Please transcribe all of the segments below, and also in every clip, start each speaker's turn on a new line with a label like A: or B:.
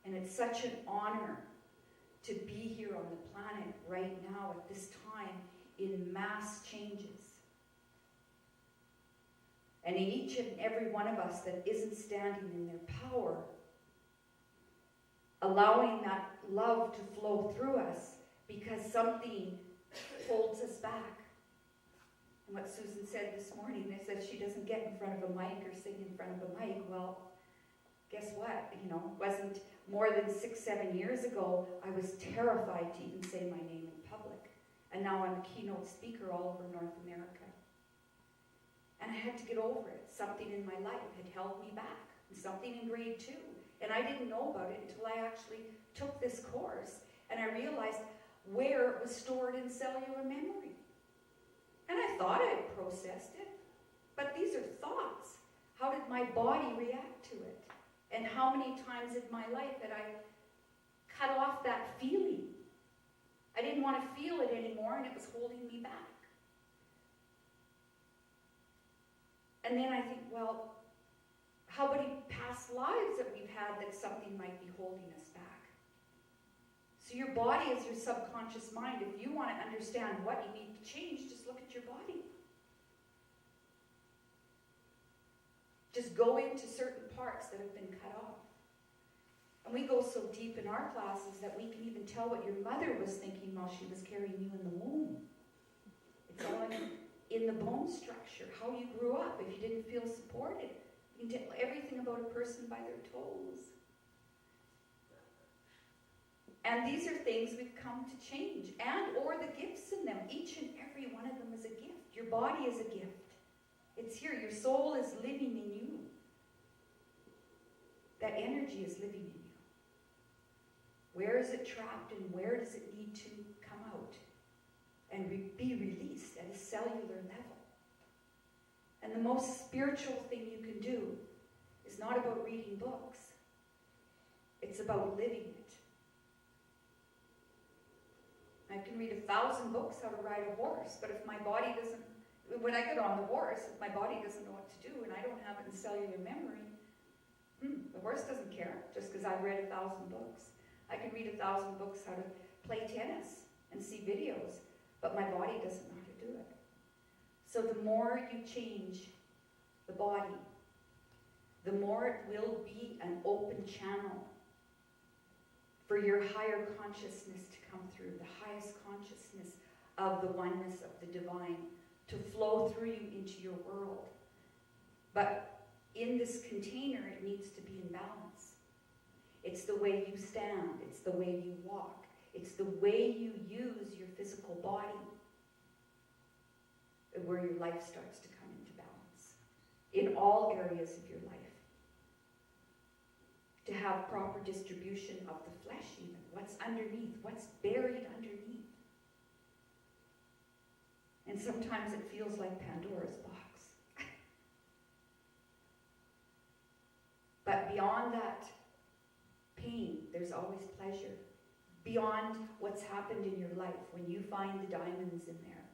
A: And it's such an honor to be here on the planet right now at this time in mass changes. And each and every one of us that isn't standing in their power, allowing that love to flow through us because something holds us back. And what Susan said this morning is that she doesn't get in front of a mic or sing in front of a mic. Well, guess what? You know, it wasn't more than 6-7 years ago, I was terrified to even say my name in public. And now I'm a keynote speaker all over North America. And I had to get over it. Something in my life had held me back. Something in grade 2. And I didn't know about it until I actually took this course. And I realized where it was stored in cellular memory. And I thought I had processed it. But these are thoughts. How did my body react to it? And how many times in my life had I cut off that feeling? I didn't want to feel it anymore, and it was holding me back. And then I think, well, how many past lives that we've had that something might be holding us back? So your body is your subconscious mind. If you want to understand what you need to change, just look at your body. Just go into certain parts that have been cut off. And we go so deep in our classes that we can even tell what your mother was thinking while she was carrying you in the womb. It's all in the bone structure, how you grew up, if you didn't feel supported. You can tell everything about a person by their toes. And these are things we've come to change, and or the gifts in them. Each and every one of them is a gift. Your body is a gift. It's here. Your soul is living in you. That energy is living in you. Where is it trapped and where does it need to come out and be released at a cellular level? And the most spiritual thing you can do is not about reading books. It's about living it. I can read 1,000 books how to ride a horse, but if my body doesn't, when I get on the horse, if my body doesn't know what to do and I don't have it in cellular memory, the horse doesn't care just because I've read 1,000 books. I can read 1,000 books how to play tennis and see videos, but my body doesn't know how to do it. So the more you change the body, the more it will be an open channel for your higher consciousness to come through, the highest consciousness of the oneness of the divine to flow through you into your world. But in this container, it needs to be in balance. It's the way you stand. It's the way you walk. It's the way you use your physical body where your life starts to come into balance in all areas of your life. To have proper distribution of the flesh even. What's underneath? What's buried underneath? And sometimes it feels like Pandora's box. But beyond that pain, there's always pleasure. Beyond what's happened in your life, when you find the diamonds in there.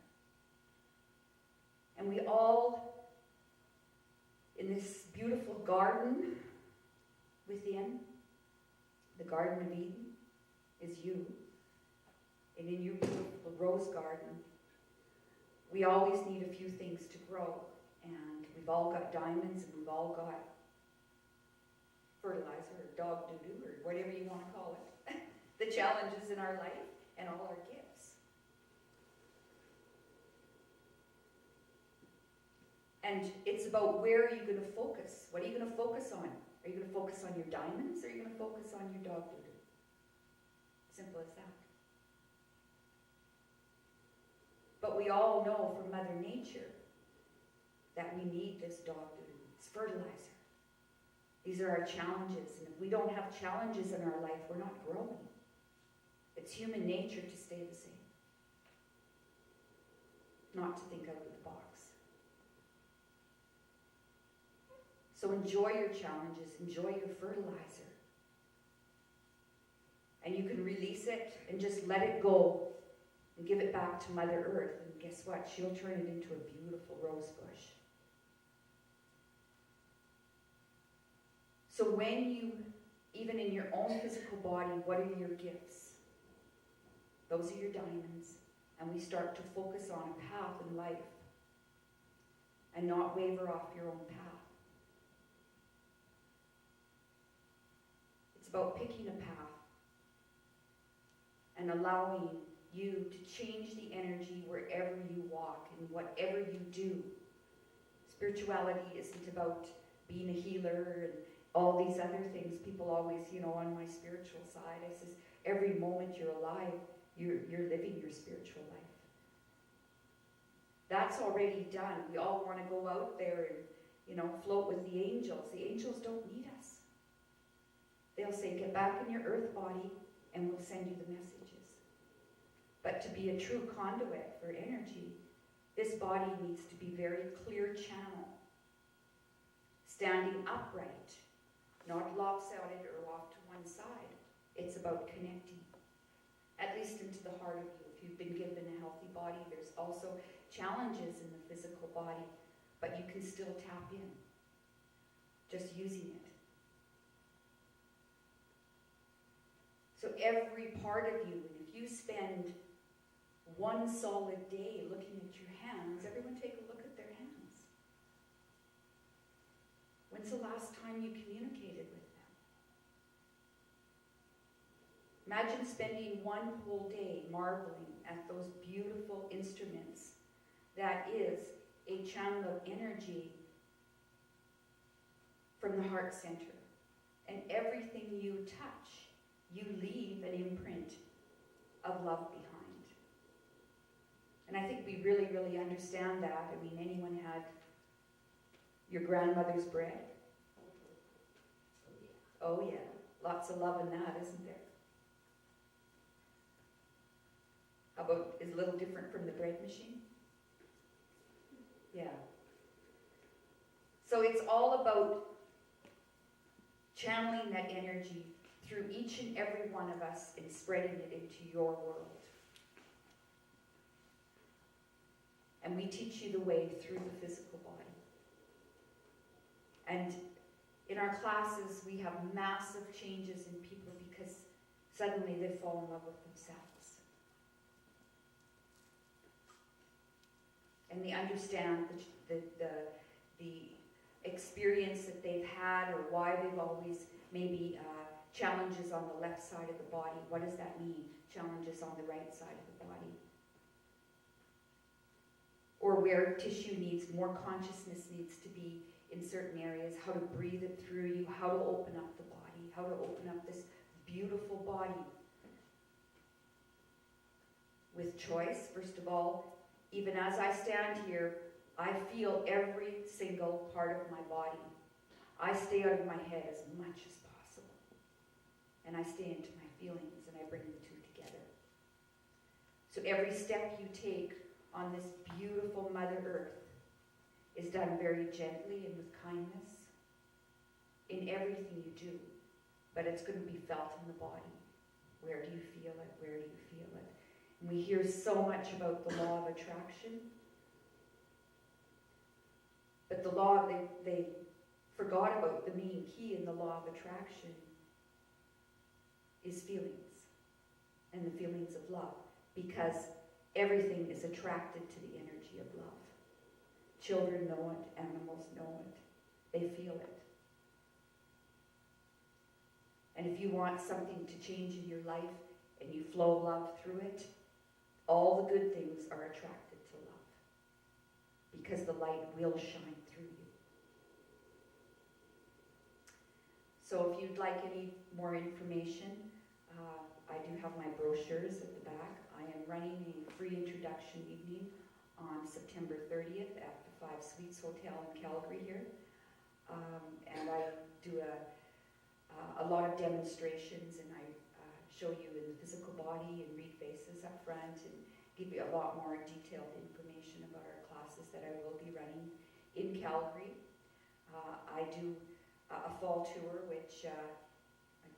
A: And we all, in this beautiful garden within, the Garden of Eden is you. And in your beautiful rose garden, we always need a few things to grow. And we've all got diamonds and we've all got fertilizer or dog doo-doo or whatever you want to call it. The challenges in our life and all our gifts. And it's about where are you going to focus? What are you going to focus on? Are you going to focus on your diamonds or are you going to focus on your dog doo-doo? Simple as that. But we all know from Mother Nature that we need this dog doo-doo. It's fertilizer. These are our challenges. And if we don't have challenges in our life, we're not growing. It's human nature to stay the same. Not to think out of the box. So enjoy your challenges, enjoy your fertilizer. And you can release it and just let it go and give it back to Mother Earth. And guess what? She'll turn it into a beautiful rose bush. So when you even in your own physical body, what are your gifts? Those are your diamonds. And we start to focus on a path in life and not waver off your own path. It's about picking a path and allowing you to change the energy wherever you walk and whatever you do. Spirituality isn't about being a healer and all these other things. People always, on my spiritual side, I says, every moment you're alive, you're living your spiritual life. That's already done. We all want to go out there and, float with the angels. The angels don't need us. They'll say, get back in your earth body and we'll send you the messages. But to be a true conduit for energy, this body needs to be very clear channel, standing upright, not lopsided or off to one side. It's about connecting, at least into the heart of you. If you've been given a healthy body, there's also challenges in the physical body, but you can still tap in, just using it. So every part of you, and if you spend one solid day looking at your hands, everyone take a look at their hands. When's the last time you communicated with them? Imagine spending one whole day marveling at those beautiful instruments that is a channel of energy from the heart center. And everything you touch, you leave an imprint of love behind. And I think we really, really understand that. I mean, anyone had your grandmother's bread? Oh yeah, lots of love in that, isn't there? How about, is a little different from the bread machine? Yeah. So it's all about channeling that energy through each and every one of us and spreading it into your world. And we teach you the way through the physical body. And in our classes, we have massive changes in people because suddenly they fall in love with themselves. And they understand the experience that they've had or why they've always maybe challenges on the left side of the body. What does that mean? Challenges on the right side of the body. Or where tissue needs, more consciousness needs to be in certain areas, how to breathe it through you, how to open up the body, how to open up this beautiful body. With choice, first of all, even as I stand here, I feel every single part of my body. I stay out of my head as much as possible. And I stay into my feelings and I bring the two together. So every step you take on this beautiful Mother Earth is done very gently and with kindness in everything you do. But it's going to be felt in the body. Where do you feel it? Where do you feel it? And we hear so much about the law of attraction. But the law, they forgot about the main key in the law of attraction is feelings. And the feelings of love. Because everything is attracted to the energy of love. Children know it, animals know it. They feel it. And if you want something to change in your life and you flow love through it, all the good things are attracted to love. Because the light will shine through you. So if you'd like any more information, I do have my brochures at the back. I am running a free introduction evening on September 30th at the 5 Suites Hotel in Calgary here. And I do a lot of demonstrations, and I show you in the physical body and read faces up front and give you a lot more detailed information about our classes that I will be running in Calgary. I do a fall tour, which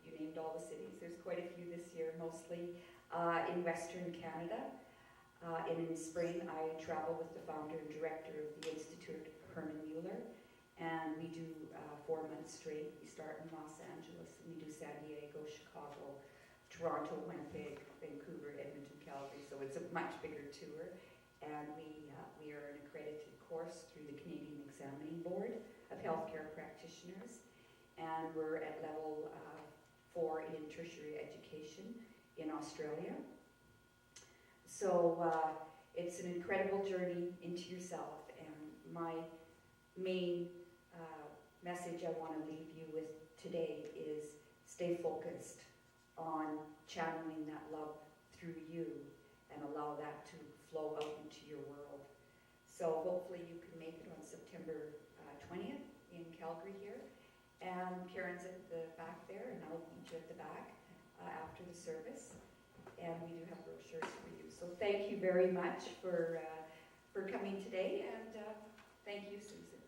A: you named all the cities. There's quite a few this year, mostly in Western Canada. And in spring, I travel with the founder and director of the Institute, Herman Mueller, and we do 4 months straight. We start in Los Angeles, and we do San Diego, Chicago, Toronto, Winnipeg, Vancouver, Edmonton, Calgary. So it's a much bigger tour. And we are an accredited course through the Canadian Examining Board of Healthcare Practitioners. And we're at level 4 in tertiary education in Australia. So it's an incredible journey into yourself. And my main message I want to leave you with today is stay focused on channeling that love through you and allow that to flow out into your world. So hopefully you can make it on September 20th in Calgary here. And Karen's at the back there, and I'll meet you at the back after the service. And we do have brochures for you. So thank you very much for coming today, and thank you, Susan.